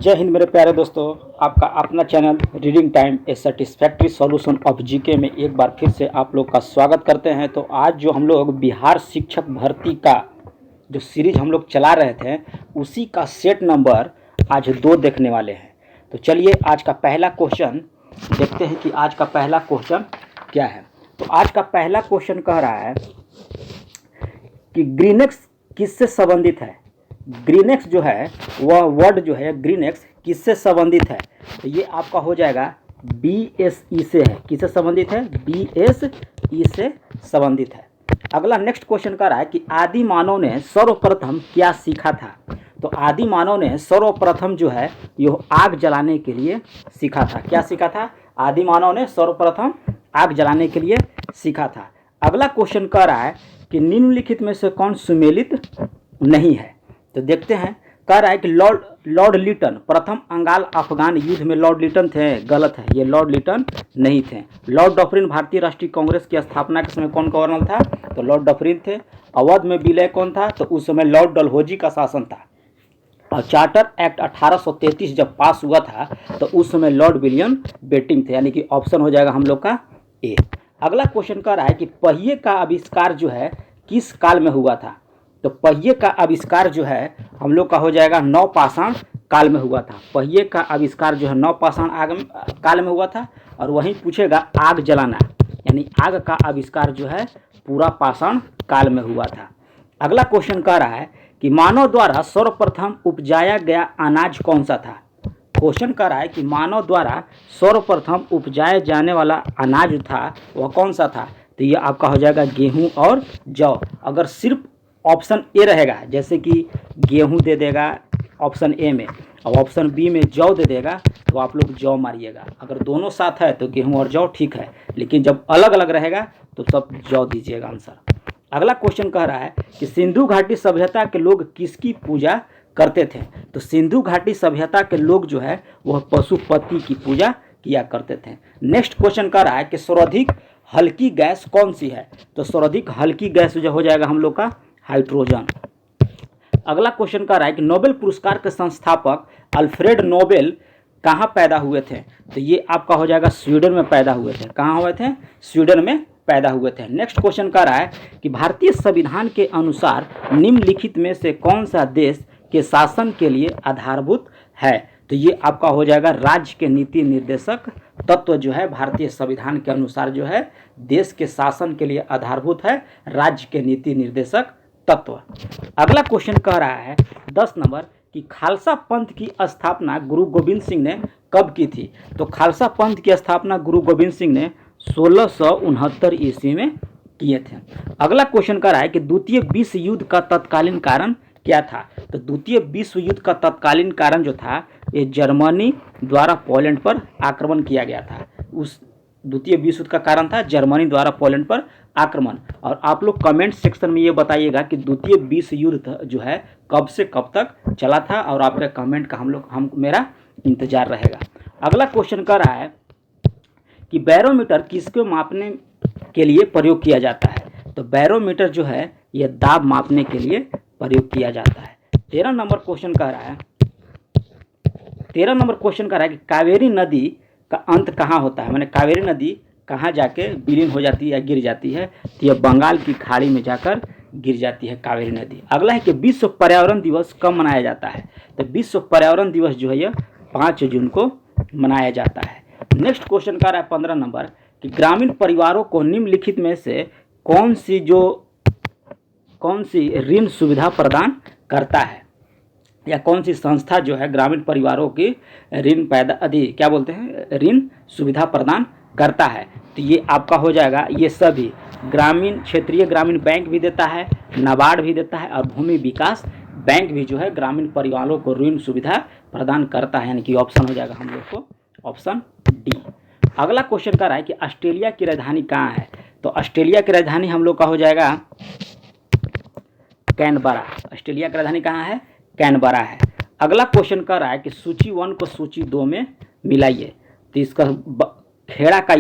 जय हिंद मेरे प्यारे दोस्तों। आपका अपना channel reading time A satisfactory solution of GK में एक बार फिर से आप लोग का स्वागत करते हैं। तो आज जो हम लोग बिहार शिक्षक भर्ती का जो सीरीज हम लोग चला रहे थे उसी का सेट नंबर आज 2 देखने वाले हैं। तो चलिए आज का पहला क्वेश्चन देखते हैं कि आज का पहला क्वेश्चन क्या है। तो आज का पहला क्वेश्चन कह रहा है कि ग्रीनएक्स किससे संबंधित है। ग्रीनएक्स जो है वह वर्ड जो है ग्रीनएक्स किससे संबंधित है। तो ये आपका हो जाएगा BSE से है। किससे संबंधित है? BSE से संबंधित है। अगला नेक्स्ट क्वेश्चन कर रहा है कि आदि मानव ने सर्वप्रथम क्या सीखा था। तो आदि मानव ने सर्वप्रथम जो है यह आग जलाने के लिए सीखा था। क्या सीखा था? आदि मानव ने सर्वप्रथम आग जलाने के लिए सीखा था। अगला क्वेश्चन कह रहा है कि निम्नलिखित में से कौन सुमेलित नहीं है। तो देखते हैं। कह रहा है कि लॉर्ड लिटन प्रथम अंगाल अफगान युद्ध में लॉर्ड लिटन थे। गलत है, ये लॉर्ड लिटन नहीं थे। लॉर्ड डफरिन भारतीय राष्ट्रीय कांग्रेस की स्थापना के समय कौन गवर्नर था? तो लॉर्ड डफरिन थे। अवध में विलय कौन था? तो उस समय लॉर्ड डलहौजी का शासन था। और चार्टर एक्ट 1833 जब पास हुआ था तो उस समय लॉर्ड विलियम बेटिंग थे। यानी कि ऑप्शन हो जाएगा हम लोग का ए। अगला क्वेश्चन कह रहा है कि पहिए का आविष्कार जो है किस काल में हुआ था। तो पहिए का आविष्कार जो है हम लोग का हो जाएगा नवपाषाण काल में हुआ था। पहिए का आविष्कार जो है नवपाषाण काल में हुआ था। और वहीं पूछेगा आग जलाना, यानी आग का आविष्कार जो है पूरा पाषाण काल में हुआ था। अगला क्वेश्चन कह रहा है कि मानव द्वारा सर्वप्रथम उपजाया गया अनाज कौन सा था। क्वेश्चन कह रहा है कि मानव द्वारा सर्वप्रथम उपजाया जाने वाला अनाज था वह कौन सा था। तो ये आपका हो जाएगा गेहूं और जौ। अगर सिर्फ ऑप्शन ए रहेगा, जैसे कि गेहूं दे देगा ऑप्शन ए में और ऑप्शन बी में जौ दे देगा, तो आप लोग जौ मारिएगा। अगर दोनों साथ है तो गेहूं और जौ ठीक है, लेकिन जब अलग अलग रहेगा तो सब जौ दीजिएगा आंसर। अगला क्वेश्चन कह रहा है कि सिंधु घाटी सभ्यता के लोग किसकी पूजा करते थे। तो सिंधु घाटी सभ्यता के लोग जो है वह पशुपति की पूजा किया करते थे। नेक्स्ट क्वेश्चन कह रहा है कि सर्वाधिक हल्की गैस कौन सी है। तो सर्वाधिक हल्की गैस जो हो जाएगा हम लोग का हाइड्रोजन। अगला क्वेश्चन कह रहा है कि नोबेल पुरस्कार के संस्थापक अल्फ्रेड नोबेल कहाँ पैदा हुए थे। तो ये आपका हो जाएगा स्वीडन में पैदा हुए थे। कहाँ हुए थे? स्वीडन में पैदा हुए थे। नेक्स्ट क्वेश्चन कह रहा है कि भारतीय संविधान के अनुसार निम्नलिखित में से कौन सा देश के शासन के लिए आधारभूत है। तो ये आपका हो जाएगा राज्य के नीति निर्देशक तत्व जो है भारतीय संविधान के अनुसार जो है देश के शासन के लिए आधारभूत है राज्य के नीति निर्देशक तत्व। अगला क्वेश्चन कह रहा है 10 नंबर कि खालसा पंथ की स्थापना गुरु गोविंद सिंह ने कब की थी। तो खालसा पंथ की स्थापना गुरु गोविंद सिंह ने 1669 ईस्वी में किए थे। अगला क्वेश्चन कह रहा है कि द्वितीय विश्व युद्ध का तत्कालीन कारण क्या था। तो द्वितीय विश्व युद्ध का तत्कालीन कारण जो था ये जर्मनी द्वारा पोलैंड पर आक्रमण किया गया था। उस द्वितीय विश्व युद्ध का कारण था जर्मनी द्वारा पोलैंड पर आक्रमण। और आप लोग कमेंट सेक्शन में ये बताइएगा कि द्वितीय विश्व युद्ध जो है कब से कब तक चला था, और आपके कमेंट का मेरा इंतजार रहेगा। अगला क्वेश्चन कर रहा है कि बैरोमीटर किसको मापने के लिए प्रयोग किया जाता है। तो बैरोमीटर जो है यह दाब मापने के लिए प्रयोग किया जाता है। 13 नंबर क्वेश्चन कह रहा है कि कावेरी नदी का अंत कहाँ होता है। मैंने कावेरी नदी कहाँ जाके विलीन हो जाती है या गिर जाती है। तो यह बंगाल की खाड़ी में जाकर गिर जाती है कावेरी नदी। अगला है कि विश्व पर्यावरण दिवस कब मनाया जाता है। तो विश्व पर्यावरण दिवस जो है यह 5 जून को मनाया जाता है। नेक्स्ट क्वेश्चन कह रहा है 15 नंबर कि ग्रामीण परिवारों को निम्नलिखित में से कौन सी ऋण सुविधा प्रदान करता है, या कौन सी संस्था जो है ग्रामीण परिवारों की ऋण सुविधा प्रदान करता है। तो ये आपका हो जाएगा ये सभी क्षेत्रीय ग्रामीण बैंक भी देता है, नाबार्ड भी देता है, और भूमि विकास बैंक भी जो है ग्रामीण परिवारों को ऋण सुविधा प्रदान करता है। यानी कि ऑप्शन हो जाएगा हम लोग को ऑप्शन डी। अगला क्वेश्चन कर रहा है कि ऑस्ट्रेलिया की राजधानी कहाँ है। तो ऑस्ट्रेलिया की राजधानी हम लोग का हो जाएगा कैनबरा। ऑस्ट्रेलिया की राजधानी कहाँ है? कैनबरा है। अगला क्वेश्चन कर रहा है कि सूची 1 को सूची 2 में मिलाइए। तो इसका खेड़ा का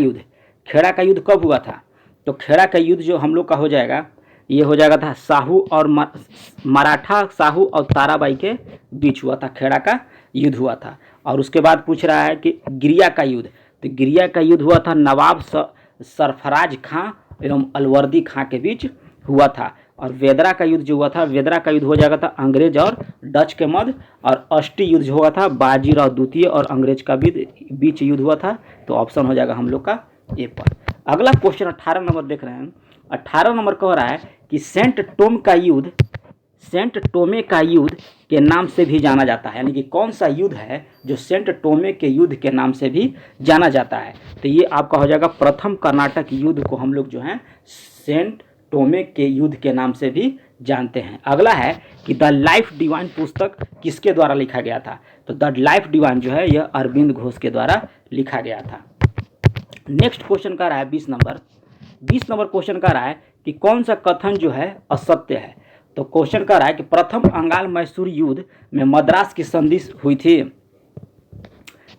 युद्ध कब हुआ था। तो खेड़ा का युद्ध जो हम लोग का हो जाएगा ये हो जाएगा था साहू और मराठा साहू और ताराबाई के बीच हुआ था, खेड़ा का युद्ध हुआ था। और उसके बाद पूछ रहा है कि गिरिया का युद्ध, तो गिरिया का युद्ध हुआ था नवाब सरफराज खां एवं अलवर्दी खां के बीच हुआ था। और वेदरा का युद्ध जो हुआ था, वेदरा का युद्ध हो जाएगा था अंग्रेज और डच के मध्य। और अष्टी युद्ध जो हुआ था बाजीराव द्वितीय और अंग्रेज का बीच युद्ध हुआ था। तो ऑप्शन हो जाएगा हम लोग का ए पर। अगला क्वेश्चन 18 नंबर देख रहे हैं। 18 नंबर कह रहा है कि सेंट टोमे का युद्ध के नाम से भी जाना जाता है, यानी कि कौन सा युद्ध है जो सेंट टोमे के युद्ध के नाम से भी जाना जाता है। तो ये आपका हो जाएगा प्रथम कर्नाटक युद्ध को हम लोग जो है सेंट टोमे के युद्ध के नाम से भी जानते हैं। अगला है कि द लाइफ डिवाइन पुस्तक किसके द्वारा लिखा गया था। तो द लाइफ डिवाइन जो है यह अरविंद घोष के द्वारा लिखा गया था। नेक्स्ट क्वेश्चन का रहा है 20 नंबर क्वेश्चन का रहा है कि कौन सा कथन जो है असत्य है। तो क्वेश्चन का रहा है कि प्रथम अंगाल मैसूर युद्ध में मद्रास की संधि हुई थी।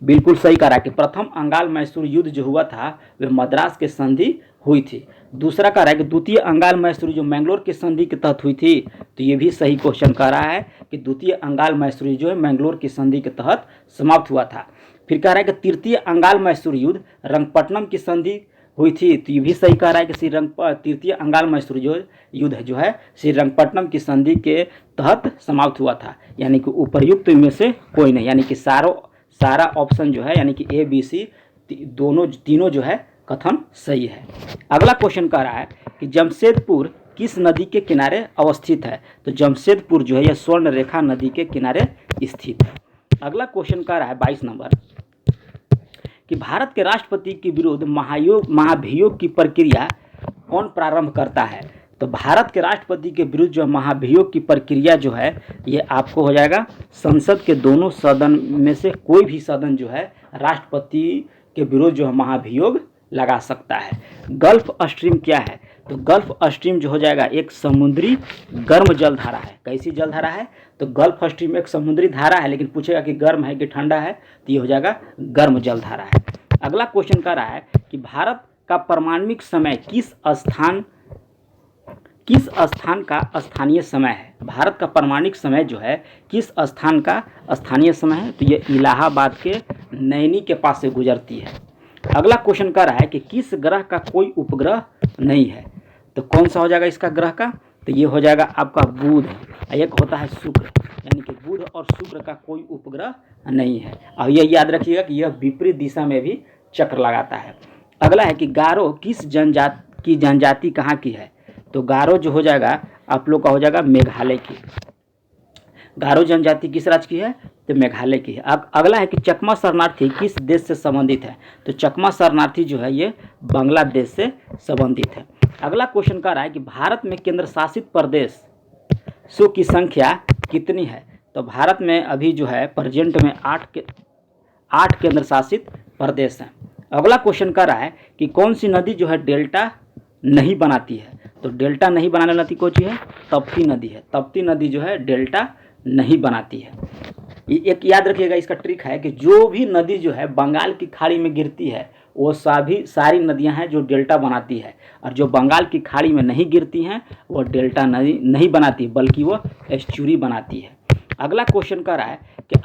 बिल्कुल सही कह रहा है कि प्रथम अंगाल मैसूर युद्ध जो हुआ था वह मद्रास के संधि हुई थी। दूसरा कह रहा है कि द्वितीय अंगाल मैसूर जो मैंगलोर की संधि के तहत हुई थी। तो ये भी सही क्वेश्चन कह रहा है कि द्वितीय अंगाल मैसूर जो है मैंगलोर की संधि के तहत समाप्त हुआ था। फिर कह रहा है कि तृतीय अंगाल मैसूर युद्ध रंगपट्टनम की संधि हुई थी। तो ये भी सही कह रहा है कि तृतीय अंगाल मैसूर जो युद्ध जो है श्री रंगपट्टनम की संधि के तहत समाप्त हुआ था। यानी कि उपर्युक्त में से कोई नहीं, यानी कि सारा ऑप्शन जो है यानी कि ए बी सी तीनों जो है कथन सही है। अगला क्वेश्चन कह रहा है कि जमशेदपुर किस नदी के किनारे अवस्थित है। तो जमशेदपुर जो है यह स्वर्ण रेखा नदी के किनारे स्थित है। अगला क्वेश्चन कह रहा है 22 नंबर कि भारत के राष्ट्रपति के विरुद्ध महाभियोग की प्रक्रिया कौन प्रारंभ करता है। तो भारत के राष्ट्रपति के विरुद्ध जो महाभियोग की प्रक्रिया जो है ये आपको हो जाएगा संसद के दोनों सदन में से कोई भी सदन जो है राष्ट्रपति के विरुद्ध जो है महाभियोग लगा सकता है। गल्फ स्ट्रीम क्या है। तो गल्फ स्ट्रीम जो हो जाएगा एक समुद्री गर्म जल धारा है। कैसी जल धारा है। तो गल्फ स्ट्रीम एक समुद्री धारा है, लेकिन पूछेगा कि गर्म है कि ठंडा है, तो ये हो जाएगा गर्म जल धारा है। अगला क्वेश्चन कह रहा है कि भारत का परमाणविक समय किस स्थान का स्थानीय समय है। भारत का परमाणविक समय जो है किस स्थान का स्थानीय समय है। तो ये इलाहाबाद के नैनी के पास से गुजरती है। अगला क्वेश्चन कह रहा है कि किस ग्रह का कोई उपग्रह नहीं है। तो कौन सा हो जाएगा इसका ग्रह का। तो ये हो जाएगा आपका बुध, एक होता है शुक्र, यानी कि बुध और शुक्र का कोई उपग्रह नहीं है। और यह याद रखिएगा कि यह विपरीत दिशा में भी चक्र लगाता है। अगला है कि गारो किस जनजाति कहाँ की है। तो गारो जो हो जाएगा आप लोग का हो जाएगा मेघालय की। गारो जनजाति किस राज्य की है। तो मेघालय की है। अगला है कि चकमा शरणार्थी किस देश से संबंधित है। तो चकमा शरणार्थी जो है ये बांग्लादेश से संबंधित है। अगला क्वेश्चन कह रहा है कि भारत में केंद्र शासित प्रदेशों की संख्या कितनी है। तो भारत में अभी जो है प्रेजेंट में 8 केंद्र शासित प्रदेश हैं। अगला क्वेश्चन कह रहा है कि कौन सी नदी जो है डेल्टा नहीं बनाती है। तो डेल्टा नहीं बनाने वाली नदी कौन सी है। तप्ती नदी है। तप्ती नदी जो है डेल्टा नहीं बनाती है। एक याद रखिएगा इसका ट्रिक है कि जो भी नदी जो है बंगाल की खाड़ी में गिरती है वो सारी नदियां हैं जो डेल्टा बनाती है, और जो बंगाल की खाड़ी में नहीं गिरती हैं वो डेल्टा नदी नहीं बनाती बल्कि वो एस्चुरी बनाती है। अगला क्वेश्चन कह रहा है कि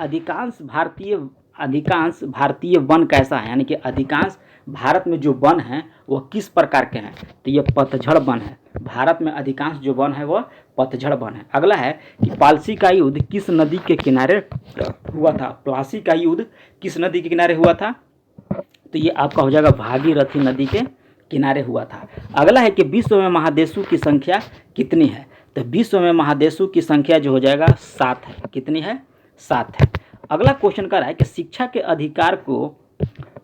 अधिकांश भारतीय वन कैसा है, यानी कि अधिकांश भारत में जो वन हैं वो किस प्रकार के हैं। तो ये पतझड़ वन है। भारत में अधिकांश जो वन है वो पतझड़ वन है। अगला है कि प्लासी का युद्ध किस नदी के किनारे हुआ था। प्लासी का युद्ध किस नदी के किनारे हुआ था। तो ये आपका हो जाएगा भागीरथी नदी के किनारे हुआ था। अगला है कि विश्व में महादेशों की संख्या कितनी है। तो विश्व में महादेशों की संख्या जो हो जाएगा 7 है। कितनी है 7 है। अगला क्वेश्चन कर रहा है कि शिक्षा के अधिकार को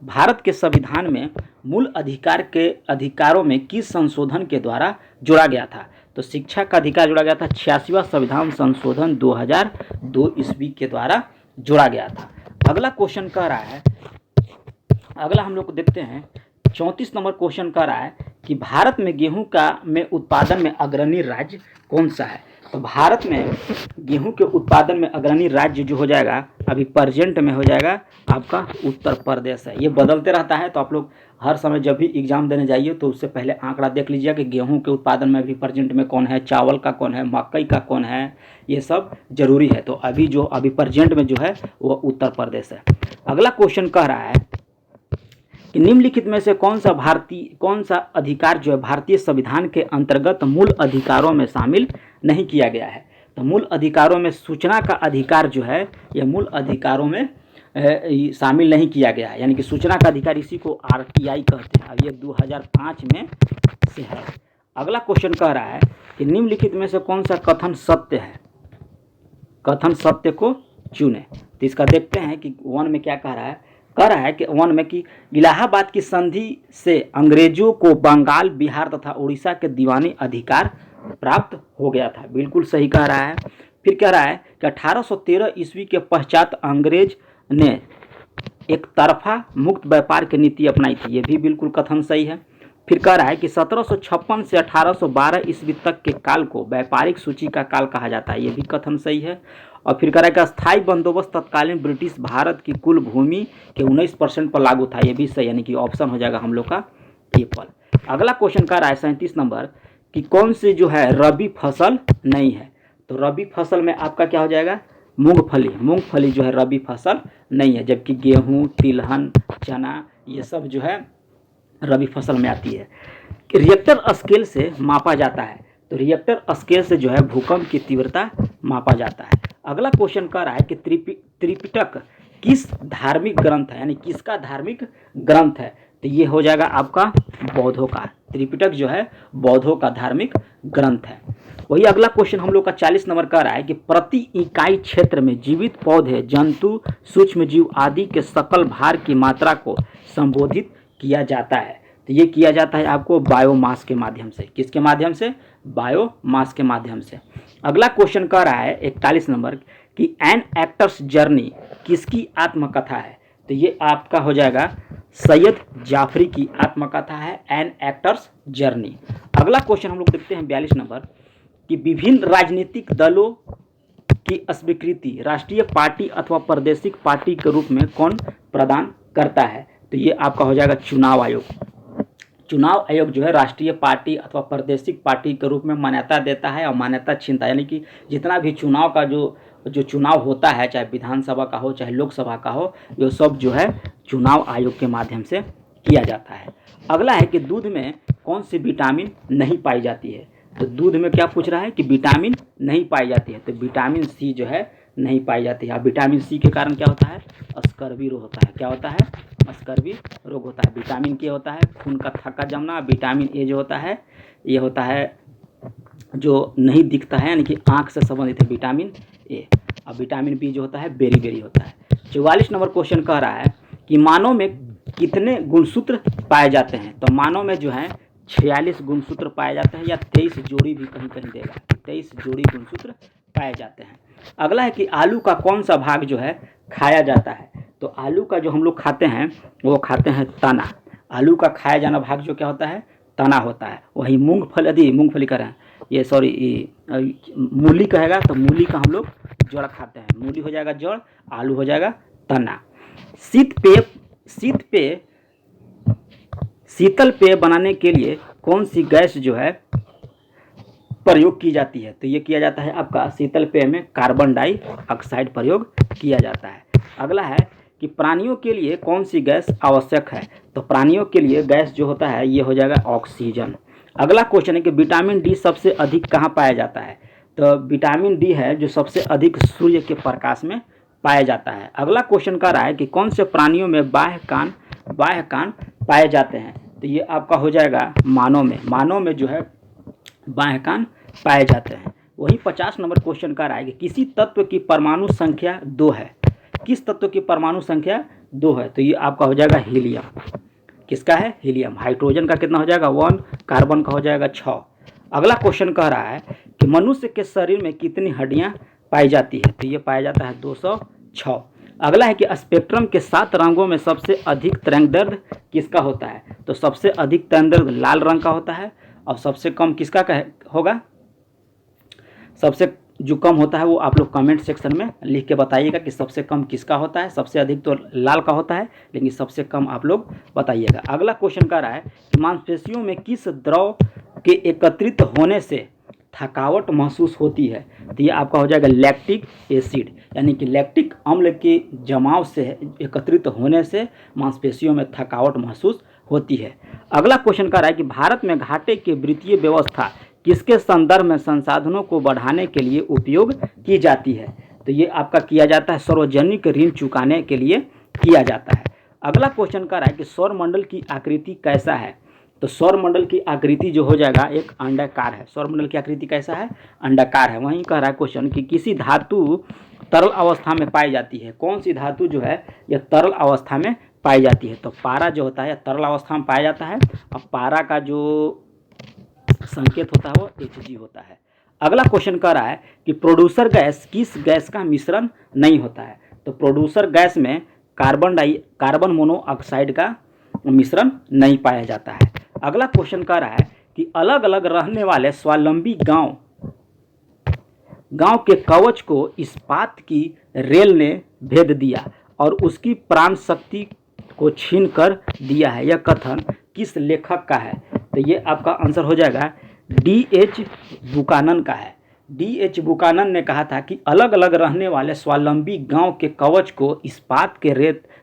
भारत के संविधान में मूल अधिकारों में किस संशोधन के द्वारा जोड़ा गया था। तो शिक्षा का अधिकार जोड़ा गया था 86वां संविधान संशोधन 2002 ईस्वी के द्वारा जोड़ा गया था। अगला क्वेश्चन कह रहा है, अगला हम लोग को देखते हैं 34 नंबर क्वेश्चन कह रहा है कि भारत में गेहूं का में उत्पादन में अग्रणी राज्य कौन सा है। तो भारत में गेहूं के उत्पादन में अग्रणी राज्य जो हो जाएगा अभी प्रेजेंट में हो जाएगा आपका उत्तर प्रदेश है। ये बदलते रहता है, तो आप लोग हर समय जब भी एग्जाम देने जाइए तो उससे पहले आंकड़ा देख लीजिए कि गेहूं के उत्पादन में अभी प्रेजेंट में कौन है, चावल का कौन है, मकई का कौन है, ये सब जरूरी है। तो अभी प्रेजेंट में जो है वो उत्तर प्रदेश है। अगला क्वेश्चन कह रहा है कि निम्नलिखित में से कौन सा अधिकार जो है भारतीय संविधान के अंतर्गत मूल अधिकारों में शामिल नहीं किया गया है। तो मूल अधिकारों में सूचना का अधिकार जो है यह मूल अधिकारों में शामिल नहीं किया गया है, यानी कि सूचना का अधिकार इसी को आरटीआई कहते हैं। अब ये 2005 में से है। अगला क्वेश्चन कह रहा है कि निम्नलिखित में से कौन सा कथन सत्य है, कथन सत्य को चुने। तो इसका देखते हैं कि वन में क्या कह रहा है कि वन में कि इलाहाबाद की संधि से अंग्रेजों को बंगाल, बिहार तथा उड़ीसा के दीवानी अधिकार प्राप्त हो गया था। बिल्कुल सही कह रहा है। फिर कह रहा है कि 1813 ईस्वी के पश्चात अंग्रेज ने एक तरफा मुक्त व्यापार की नीति अपनाई थी। ये भी बिल्कुल कथन सही है। फिर कह रहा है कि 1756 से 1812 ईस्वी तक के काल को व्यापारिक सूची का काल कहा जाता है। ये भी कथन सही है। और फिर कह रहा है कि अस्थायी बंदोबस्त तत्कालीन ब्रिटिश भारत की कुल भूमि के 19% पर लागू था। ये भी सही, यानी कि ऑप्शन हो जाएगा हम लोग का एप्पल। अगला क्वेश्चन कह रहा है 37 नंबर कि कौन सी जो है रबी फसल नहीं है। तो रबी फसल में आपका क्या हो जाएगा, मूंगफली जो है रबी फसल नहीं है, जबकि गेहूँ, तिलहन, चना ये सब जो है रबी फसल में आती है। रिएक्टर स्केल से मापा जाता है। तो रिएक्टर स्केल से जो है भूकंप की तीव्रता मापा जाता है। अगला क्वेश्चन कह रहा है कि त्रिपिटक किस धार्मिक ग्रंथ है, यानी किसका धार्मिक ग्रंथ है। तो ये हो जाएगा आपका बौद्धों का। त्रिपिटक जो है बौद्धों का धार्मिक ग्रंथ है। वही अगला क्वेश्चन हम लोग का 40 नंबर कह रहा है कि प्रति इकाई क्षेत्र में जीवित पौधे, जंतु, सूक्ष्म जीव आदि के सकल भार की मात्रा को संबोधित किया जाता है। तो ये किया जाता है आपको बायोमास के माध्यम से। किसके माध्यम से, बायोमास के माध्यम से। अगला क्वेश्चन कह रहा है 41 नंबर कि एन एक्टर्स जर्नी किसकी आत्मकथा है। तो ये आपका हो जाएगा सैयद जाफरी की आत्मकथा है एन एक्टर्स जर्नी। अगला क्वेश्चन हम लोग देखते हैं 42 नंबर कि विभिन्न राजनीतिक दलों की स्वीकृति राष्ट्रीय पार्टी अथवा प्रादेशिक पार्टी के रूप में कौन प्रदान करता है। तो ये आपका हो जाएगा चुनाव आयोग। चुनाव आयोग जो है राष्ट्रीय पार्टी अथवा प्रादेशिक पार्टी के रूप में मान्यता देता है और मान्यता छीनता है, यानी कि जितना भी चुनाव का जो चुनाव होता है, चाहे विधानसभा का हो चाहे लोकसभा का हो, ये सब जो है चुनाव आयोग के माध्यम से किया जाता है। अगला है कि दूध में कौन सी विटामिन नहीं पाई जाती है। तो दूध में क्या पूछ रहा है कि विटामिन नहीं पाई जाती है। तो विटामिन सी जो है नहीं पाई जाती है। अब विटामिन सी के कारण क्या होता है, स्कर्वी रोग होता है। क्या होता है, स्कर्वी रोग होता है। विटामिन के होता है खून का थक्का जमना। विटामिन ए जो होता है ये होता है जो नहीं दिखता है, यानी कि आँख से संबंधित है विटामिन ए। अब विटामिन बी जो होता है बेरी होता है। 44 नंबर क्वेश्चन कह रहा है कि मानव में कितने गुणसूत्र पाए जाते हैं। तो मानव में जो है 46 गुणसूत्र पाए जाते हैं, या 23 जोड़ी भी कहीं देगा। 23 जोड़ी गुणसूत्र पाए जाते हैं। अगला है कि आलू का कौन सा भाग जो है खाया जाता है। तो आलू का जो हम लोग खाते हैं वो खाते हैं तना। आलू का खाया जाना भाग जो क्या होता है, तना होता है। वही मूंगफली कह रहे हैं, ये सॉरी मूली कहेगा तो मूली का हम लोग जड़ खाते हैं। मूली हो जाएगा जड़, आलू हो जाएगा तना। शीतल पेय बनाने के लिए कौन सी गैस जो है प्रयोग की जाती है। तो ये किया जाता है आपका शीतल पेय में कार्बन डाइऑक्साइड प्रयोग किया जाता है। अगला है कि प्राणियों के लिए कौन सी गैस आवश्यक है। तो प्राणियों के लिए गैस जो होता है ये हो जाएगा ऑक्सीजन। अगला क्वेश्चन है कि विटामिन डी सबसे अधिक कहाँ पाया जाता है। तो विटामिन डी है जो सबसे अधिक सूर्य के प्रकाश में पाया जाता है। अगला क्वेश्चन कह रहा है कि कौन से प्राणियों में बाह्य कान पाए जाते हैं। तो ये आपका हो जाएगा मानव में जो है बाह्य कान पाए जाते हैं। वही 50 नंबर क्वेश्चन कह रहा है कि किसी तत्व की परमाणु संख्या 2 है। किस तत्व की परमाणु संख्या 2 है। तो ये आपका हो जाएगा हीलियम। किसका है, हीलियम। हाइड्रोजन का कितना हो जाएगा 1, कार्बन का हो जाएगा 6। अगला क्वेश्चन कह रहा है कि मनुष्य के शरीर में कितनी हड्डियां पाई जाती है। तो ये पाया जाता है 206। अगला है कि स्पेक्ट्रम के 7 रंगों में सबसे अधिक तरंगदैर्घ्य किसका होता है? तो सबसे अधिक तरंगदैर्घ्य लाल रंग का होता है और सबसे कम किसका होगा? सबसे जो कम होता है वो आप लोग कमेंट सेक्शन में लिख के बताइएगा कि सबसे कम किसका होता है। सबसे अधिक तो लाल का होता है, लेकिन सबसे कम आप लोग बताइएगा। अगला क्वेश्चन कह रहा है कि मांसपेशियों में किस द्रव के एकत्रित होने से थकावट महसूस होती है? तो ये आपका हो जाएगा लैक्टिक एसिड, यानी कि लैक्टिक अम्ल के जमाव से एकत्रित होने से मांसपेशियों में थकावट महसूस होती है। अगला क्वेश्चन कह रहा है कि भारत में घाटे की वित्तीय व्यवस्था किसके संदर्भ में संसाधनों को बढ़ाने के लिए उपयोग की जाती है? तो ये आपका किया जाता है सार्वजनिक ऋण चुकाने के लिए किया जाता है। अगला क्वेश्चन कह रहा है कि सौरमंडल की आकृति कैसा है? तो सौरमंडल की आकृति जो हो जाएगा एक अंडाकार है। सौरमंडल की आकृति कैसा है? अंडाकार है। वहीं कह रहा है क्वेश्चन कि किसी धातु तरल अवस्था में पाई जाती है। कौन सी धातु जो है यह तरल अवस्था में पाई जाती है? तो पारा जो होता है तरल अवस्था में पाया जाता है और पारा का जो संकेत होता है वो Hg होता है। अगला क्वेश्चन कह रहा है कि प्रोड्यूसर गैस किस गैस का मिश्रण नहीं होता है? तो प्रोड्यूसर गैस में कार्बन मोनोऑक्साइड का मिश्रण नहीं पाया जाता है। अगला क्वेश्चन कह रहा है कि अलग अलग रहने वाले स्वावलंबी गांव के कवच को इस्पात की रेल ने भेद दिया और उसकी प्राण शक्ति को छीन कर दिया है। यह कथन किस लेखक का है? तो ये आपका आंसर हो जाएगा D.H. बुकानन का है। D.H. बुकानन ने कहा था कि अलग अलग रहने वाले स्वावलंबी गांव के कवच को इस्पात के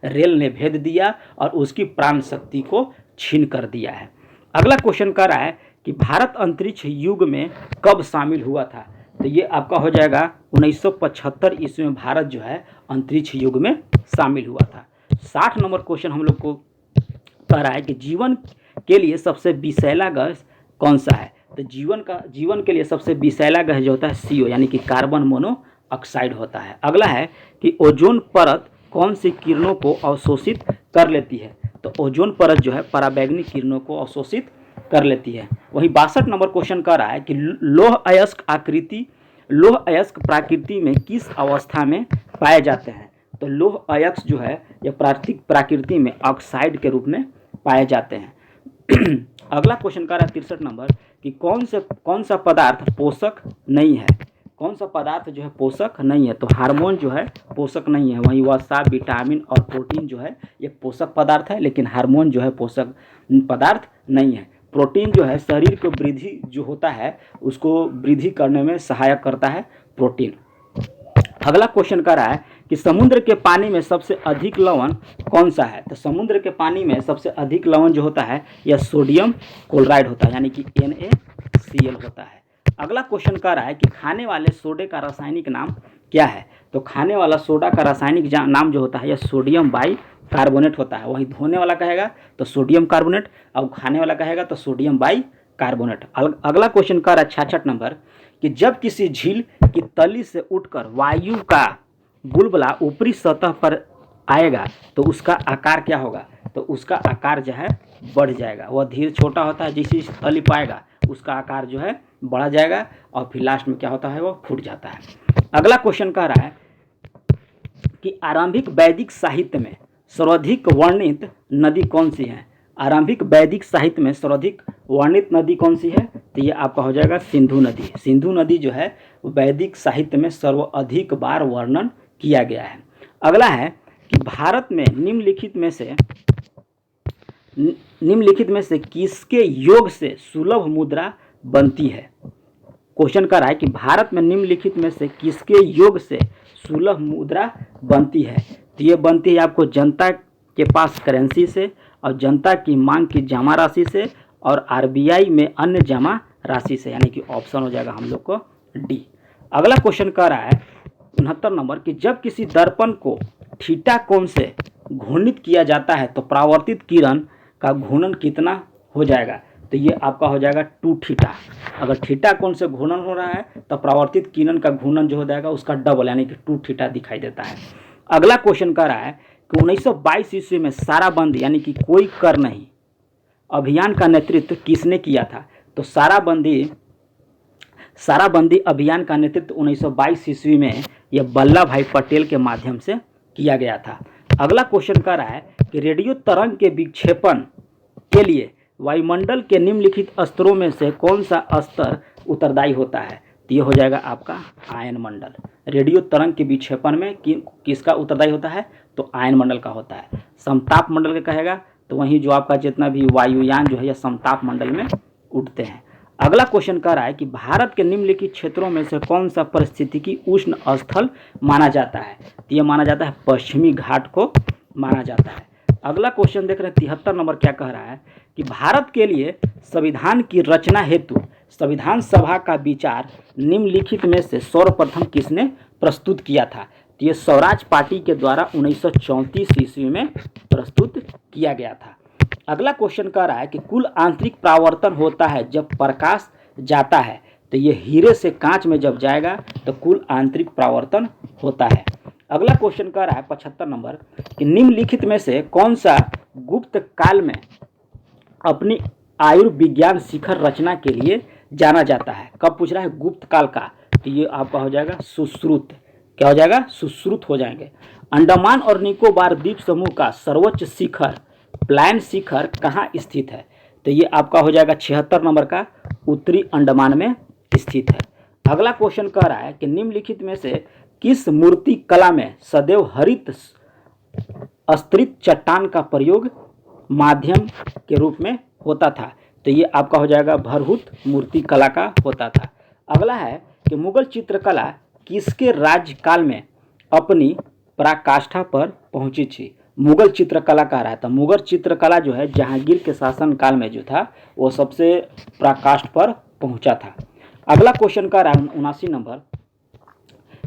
रेल ने भेद दिया और उसकी प्राण शक्ति को छीन कर दिया है। अगला क्वेश्चन कह रहा है कि भारत अंतरिक्ष युग में कब शामिल हुआ था? तो ये आपका हो जाएगा 1975 ईस्वी में भारत जो है अंतरिक्ष युग में शामिल हुआ था। 60 नंबर क्वेश्चन हम लोग को कह रहा है कि जीवन के लिए सबसे विषैला गैस कौन सा है? तो जीवन के लिए सबसे विषैला गैस जो होता है CO, यानी कि कार्बन मोनोऑक्साइड होता है। अगला है कि ओजोन परत कौन सी किरणों को अवशोषित कर लेती है? तो ओजोन परत जो है पराबैंगनी किरणों को अवशोषित कर लेती है। वहीं 62 नंबर क्वेश्चन कह रहा है कि लौह अयस्क प्रकृति में किस अवस्था में पाए जाते हैं? तो लौह अयस्क जो है यह प्रकृति में ऑक्साइड के रूप में पाए जाते हैं। अगला क्वेश्चन कह रहा है 63 नंबर कि कौन सा पदार्थ पोषक नहीं है? कौन सा पदार्थ जो है पोषक नहीं है? तो हार्मोन जो है पोषक नहीं है। वहीं वसा, विटामिन और प्रोटीन जो है ये पोषक पदार्थ है, लेकिन हार्मोन जो है पोषक पदार्थ नहीं है। प्रोटीन जो है शरीर को वृद्धि जो होता है उसको वृद्धि करने में सहायक करता है प्रोटीन। अगला क्वेश्चन कह रहा है कि समुद्र के पानी में सबसे अधिक लवण कौन सा है? तो समुद्र के पानी में सबसे अधिक लवण जो होता है यह सोडियम क्लोराइड होता है, यानी कि NaCl होता है। अगला क्वेश्चन कह रहा है कि खाने वाले सोडे का रासायनिक नाम क्या है? तो खाने वाला सोडा का रासायनिक नाम जो होता है यह सोडियम बाइकार्बोनेट होता है। वहीं धोने वाला कहेगा तो सोडियम कार्बोनेट और खाने वाला कहेगा तो सोडियम बाइकार्बोनेट। अगला क्वेश्चन कह रहा है 66 नंबर कि जब किसी झील की तली से उठकर वायु का बुलबुला ऊपरी सतह पर आएगा तो उसका आकार क्या होगा? तो उसका आकार जो है बढ़ जाएगा। वह धीरे छोटा होता है, जिस तली पाएगा उसका आकार जो है बढ़ा जाएगा और फिर लास्ट में क्या होता है वो फूट जाता है। अगला क्वेश्चन कह रहा है कि आरंभिक वैदिक साहित्य में सर्वाधिक वर्णित नदी कौन सी है? आरंभिक वैदिक साहित्य में सर्वाधिक वर्णित नदी कौन सी है? तो ये आपका हो जाएगा सिंधु नदी। सिंधु नदी जो है वैदिक साहित्य में सर्वाधिक बार वर्णन किया गया है। अगला है कि भारत में निम्नलिखित में से किसके योग से सुलभ मुद्रा बनती है? क्वेश्चन कर रहा है कि भारत में निम्नलिखित में से किसके योग से सुलभ मुद्रा बनती है? तो ये बनती है आपको जनता के पास करेंसी से और जनता की मांग की जमा राशि से और RBI में अन्य जमा राशि से, यानी कि ऑप्शन हो जाएगा हम लोग को D। अगला क्वेश्चन कह रहा है 69 नंबर कि जब किसी दर्पण को थीटा कोण से घूर्णित किया जाता है तो परावर्तित किरण का घूर्णन कितना हो जाएगा? तो ये आपका हो जाएगा 2 थीटा। अगर थीटा कोण से घूर्णन हो रहा है तो परावर्तित किरण का घूर्णन जो हो जाएगा उसका डबल, यानी कि 2 थीटा दिखाई देता है। अगला क्वेश्चन कह रहा है कि 1922 ईस्वी में साराबंदी यानी कि कोई कर नहीं अभियान का नेतृत्व किसने किया था? तो साराबंदी अभियान का नेतृत्व 1922 ईस्वी में यह वल्लभ भाई पटेल के माध्यम से किया गया था। अगला क्वेश्चन कह रहा है कि रेडियो तरंग के विक्षेपण के लिए वायुमंडल के निम्नलिखित स्तरों में से कौन सा स्तर उत्तरदायी होता है? तो ये हो जाएगा आपका आयन मंडल। रेडियो तरंग के विक्षेपण में किसका उत्तरदायी होता है? तो आयन मंडल का होता है। समताप मंडल का कहेगा तो वहीं जो आपका जितना भी वायुयान जो है यह समताप मंडल में उठते हैं। अगला क्वेश्चन कह रहा है कि भारत के निम्नलिखित क्षेत्रों में से कौन सा पारिस्थितिकी उष्ण स्थल माना जाता है? तो यह माना जाता है पश्चिमी घाट को माना जाता है। अगला क्वेश्चन देख रहे हैं 73 नंबर क्या कह रहा है कि भारत के लिए संविधान की रचना हेतु संविधान सभा का विचार निम्नलिखित में से सर्वप्रथम किसने प्रस्तुत किया था? तो ये स्वराज पार्टी के द्वारा 1934 ईस्वी में प्रस्तुत किया गया था। अगला क्वेश्चन कह रहा है कि कुल आंतरिक परावर्तन होता है जब प्रकाश जाता है, तो ये हीरे से कांच में जब जाएगा तो कुल आंतरिक परावर्तन होता है। अगला क्वेश्चन कह रहा है 75 नंबर कि निम्नलिखित में से कौन सा गुप्त काल में अपनी आयुर्विज्ञान शिखर रचना के लिए जाना जाता है? कब पूछ रहा है? गुप्त काल का। तो ये आपका हो जाएगा सुश्रुत। क्या हो जाएगा? सुश्रुत हो जाएंगे। अंडमान और निकोबार द्वीप समूह का सर्वोच्च शिखर प्लान शिखर कहाँ स्थित है? तो ये आपका हो जाएगा 76 नंबर का उत्तरी अंडमान में स्थित है। अगला क्वेश्चन कह रहा है कि निम्नलिखित में से किस मूर्ति कला में सदैव हरित स्तरित चट्टान का प्रयोग माध्यम के रूप में होता था? तो ये आपका हो जाएगा भरहुत मूर्ति कला का होता था। अगला है कि मुगल चित्रकला किसके राज्यकाल में अपनी पराकाष्ठा पर पहुंची थी? मुगल चित्रकला कह रहा है तो मुगल चित्रकला जो है जहांगीर के शासन काल में जो था वो सबसे पराकाष्ठ पर पहुंचा था। अगला क्वेश्चन कह रहा है 79 नंबर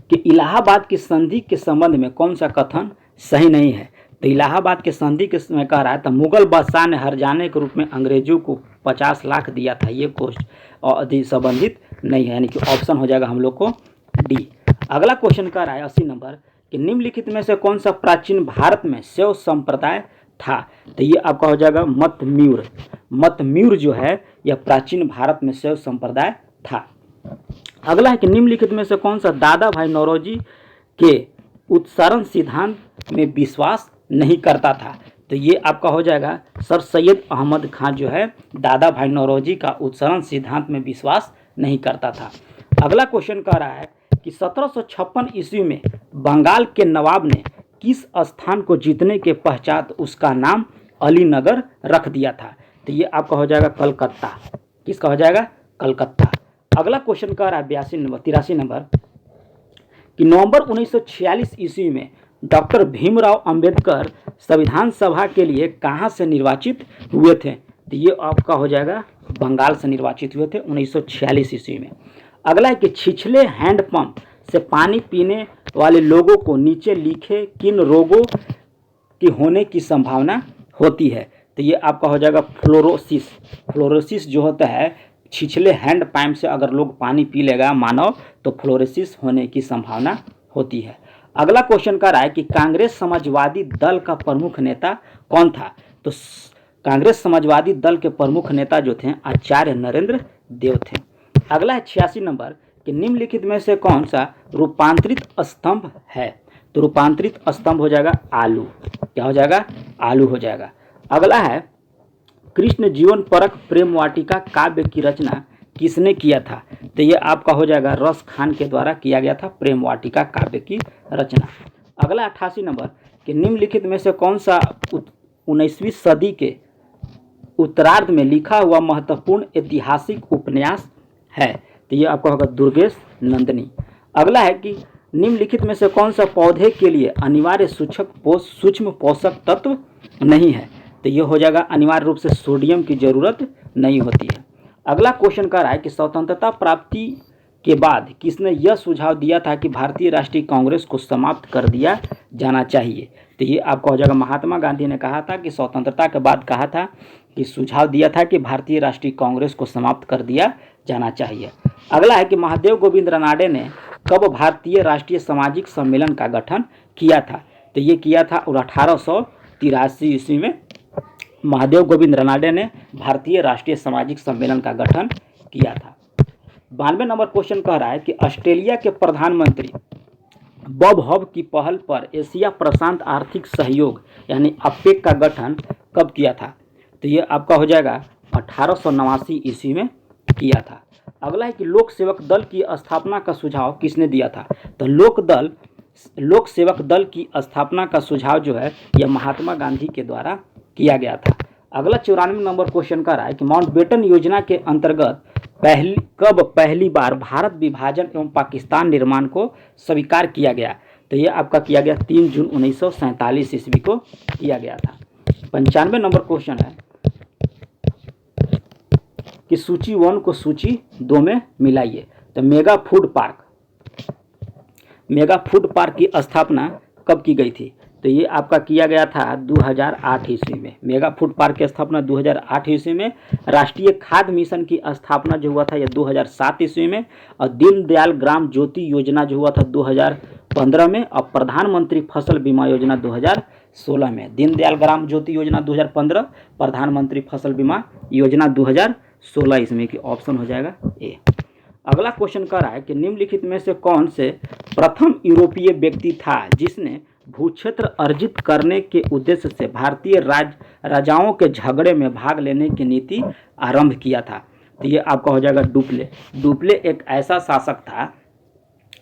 कि इलाहाबाद की संधि के संबंध में कौन सा कथन सही नहीं है? तो इलाहाबाद के संधि के समय कह रहा है तो मुगल बादशाह ने हर्जाने के रूप में अंग्रेजों को 50 लाख दिया था। ये क्वेश्चन संबंधित नहीं है, यानी कि ऑप्शन हो जाएगा हम लोग को डी। अगला क्वेश्चन कह रहा है 80 नंबर कि निम्नलिखित में से कौन सा प्राचीन भारत में शैव संप्रदाय था? तो ये आपका हो जाएगा मतम्यूर। मतम्यूर जो है यह प्राचीन भारत में शैव संप्रदाय था। अगला है कि निम्नलिखित में से कौन सा दादा भाई नौरोजी के उत्सरण सिद्धांत में विश्वास नहीं करता था? तो ये आपका हो जाएगा सर सैयद अहमद खान जो है दादा भाई नौरोजी का उत्सरण सिद्धांत में विश्वास नहीं करता था। अगला क्वेश्चन कह रहा है कि 1756 ईस्वी में बंगाल के नवाब ने किस स्थान को जीतने के पश्चात उसका नाम अलीनगर रख दिया था? तो ये आपका हो जाएगा कलकत्ता। किसका हो जाएगा? कलकत्ता। अगला क्वेश्चन कह रहा है 83 नंबर कि नवंबर 1946 ईस्वी में डॉक्टर भीमराव अंबेडकर संविधान सभा के लिए कहाँ से निर्वाचित हुए थे? तो ये आपका हो जाएगा बंगाल से निर्वाचित हुए थे 1946 ईस्वी में। अगला है कि छिछले हैंडपंप से पानी पीने वाले लोगों को नीचे लिखे किन रोगों की होने की संभावना होती है? तो ये आपका हो जाएगा फ्लोरोसिस। फ्लोरोसिस जो होता है छिछले हैंड पाइप से अगर लोग पानी पी लेगा मानव तो फ्लोरोसिस होने की संभावना होती है। अगला क्वेश्चन कह रहा है कि कांग्रेस समाजवादी दल का प्रमुख नेता कौन था? तो कांग्रेस समाजवादी दल के प्रमुख नेता जो थे आचार्य नरेंद्र देव थे। अगला है 86 नंबर कि निम्नलिखित में से कौन सा रूपांतरित स्तंभ है? तो रूपांतरित स्तंभ हो जाएगा आलू। क्या हो जाएगा? आलू हो जाएगा। अगला है कृष्ण जीवन परक प्रेम वाटिका काव्य की रचना किसने किया था? तो ये आपका हो जाएगा रस खान के द्वारा किया गया था प्रेम वाटिका काव्य की रचना। अगला 88 नंबर कि निम्नलिखित में से कौन सा 19वीं सदी के उत्तरार्ध में लिखा हुआ महत्वपूर्ण ऐतिहासिक उपन्यास है? तो ये आपका होगा दुर्गेश नंदिनी। अगला है कि निम्नलिखित में से कौन सा पौधे के लिए अनिवार्य सूक्ष्म पोषक तत्व नहीं है? तो ये हो जाएगा अनिवार्य रूप से सोडियम की जरूरत नहीं होती है। अगला क्वेश्चन कह रहा है कि स्वतंत्रता प्राप्ति के बाद किसने यह सुझाव दिया था कि भारतीय राष्ट्रीय कांग्रेस को समाप्त कर दिया जाना चाहिए? तो ये आपका हो जाएगा महात्मा गांधी ने कहा था कि स्वतंत्रता के बाद कहा था कि सुझाव दिया था कि भारतीय राष्ट्रीय कांग्रेस को समाप्त कर दिया जाना चाहिए। अगला है कि महादेव गोविंद रानाडे ने कब भारतीय राष्ट्रीय सामाजिक सम्मेलन का गठन किया था? तो ये किया था 1883 ईस्वी में महादेव गोविंद रानाडे ने भारतीय राष्ट्रीय सामाजिक सम्मेलन का गठन किया था। 92 नंबर क्वेश्चन कह रहा है कि ऑस्ट्रेलिया के प्रधानमंत्री बॉब हॉब की पहल पर एशिया प्रशांत आर्थिक सहयोग यानी अपेक का गठन कब किया था? तो ये आपका हो जाएगा 1889 ईस्वी में किया था। अगला है कि लोक सेवक दल की स्थापना का सुझाव किसने दिया था? तो लोक सेवक दल की स्थापना का सुझाव जो है यह महात्मा गांधी के द्वारा किया गया था। अगला 94 नंबर क्वेश्चन का रहा है कि माउंटबेटन योजना के अंतर्गत पहली बार भारत विभाजन एवं पाकिस्तान निर्माण को स्वीकार किया गया? तो ये आपका किया गया 3 जून 1947 ईस्वी को किया गया था। 95 नंबर क्वेश्चन है कि सूची 1 को सूची 2 में मिलाइए। तो मेगा फूड पार्क की स्थापना कब की गई थी? तो ये आपका किया गया था 2008 ईस्वी में। मेगा फूड पार्क की स्थापना 2008 ईस्वी में। राष्ट्रीय खाद्य मिशन की स्थापना जो हुआ था यह 2007 ईस्वी में। और दीनदयाल ग्राम ज्योति योजना जो हुआ था 2015 में। और प्रधानमंत्री फसल बीमा योजना 2016 में। दीनदयाल ग्राम ज्योति योजना 2015, प्रधानमंत्री फसल बीमा योजना 2016 इसमें की ऑप्शन हो जाएगा ए। अगला क्वेश्चन कर रहा है कि निम्नलिखित में से कौन से प्रथम यूरोपीय व्यक्ति था जिसने भूक्षेत्र अर्जित करने के उद्देश्य से भारतीय राजाओं के झगड़े में भाग लेने की नीति आरंभ किया था? तो ये आपका हो जाएगा डुप्ले एक ऐसा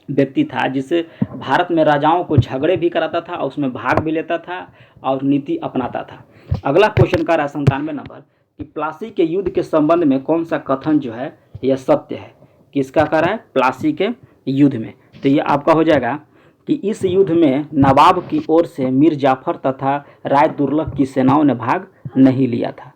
व्यक्ति था जिसे भारत में राजाओं को झगड़े भी कराता था और उसमें भाग भी लेता था और नीति अपनाता था। अगला क्वेश्चन का 97 नंबर कि प्लासी के युद्ध के संबंध में कौन सा कथन जो है यह सत्य है? किसका कह रहा है? प्लासी के युद्ध में। तो ये आपका हो जाएगा कि इस युद्ध में नवाब की ओर से मीर जाफर तथा राय दुर्लभ की सेनाओं ने भाग नहीं लिया था।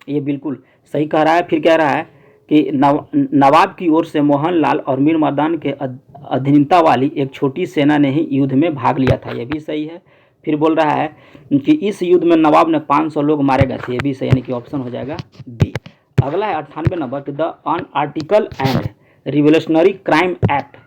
ये बिल्कुल सही कह रहा है। फिर कह रहा है कि नवाब की ओर से मोहनलाल और मीर मर्दान के अधीनता वाली एक छोटी सेना ने ही युद्ध में भाग लिया था। यह भी सही है। फिर बोल रहा है कि इस युद्ध में नवाब ने 500 लोग मारे गए थे। ये भी सही, यानी कि ऑप्शन हो जाएगा बी। अगला है 98 नंबर कि the anarchical and revolutionary crime act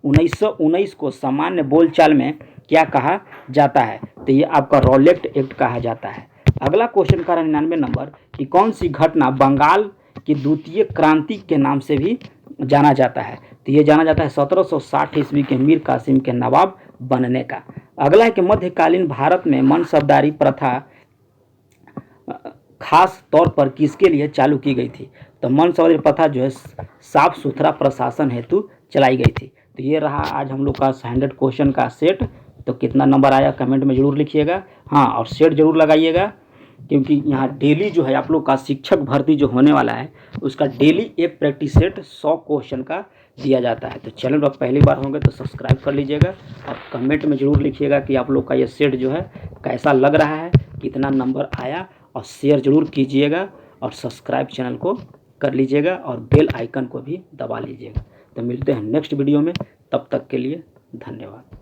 1919 को सामान्य बोलचाल में क्या कहा जाता है? तो ये आपका रॉलेट एक्ट कहा जाता है। अगला क्वेश्चन का 99 नंबर कि कौन सी घटना बंगाल की द्वितीय क्रांति के नाम से भी जाना जाता है? तो ये जाना जाता है 1760 ईस्वी के मीर कासिम के नवाब बनने का। अगला है कि मध्यकालीन भारत में मनसबदारी प्रथा खास तौर पर किसके लिए चालू की गई थी? तो मनसबदारी प्रथा जो है साफ सुथरा प्रशासन हेतु चलाई गई थी। तो ये रहा आज हम लोग का 100 क्वेश्चन का सेट। तो कितना नंबर आया कमेंट में ज़रूर लिखिएगा। हाँ, और सेट जरूर लगाइएगा, क्योंकि यहाँ डेली जो है आप लोग का शिक्षक भर्ती जो होने वाला है उसका डेली एक प्रैक्टिस सेट 100 क्वेश्चन का दिया जाता है। तो चैनल पर पहली बार होंगे तो सब्सक्राइब कर लीजिएगा और कमेंट में ज़रूर लिखिएगा कि आप लोग का ये सेट जो है कैसा लग रहा है, कितना नंबर आया, और शेयर ज़रूर कीजिएगा और सब्सक्राइब चैनल को कर लीजिएगा और बेल आइकन को भी दबा लीजिएगा। तो मिलते हैं नेक्स्ट वीडियो में, तब तक के लिए धन्यवाद।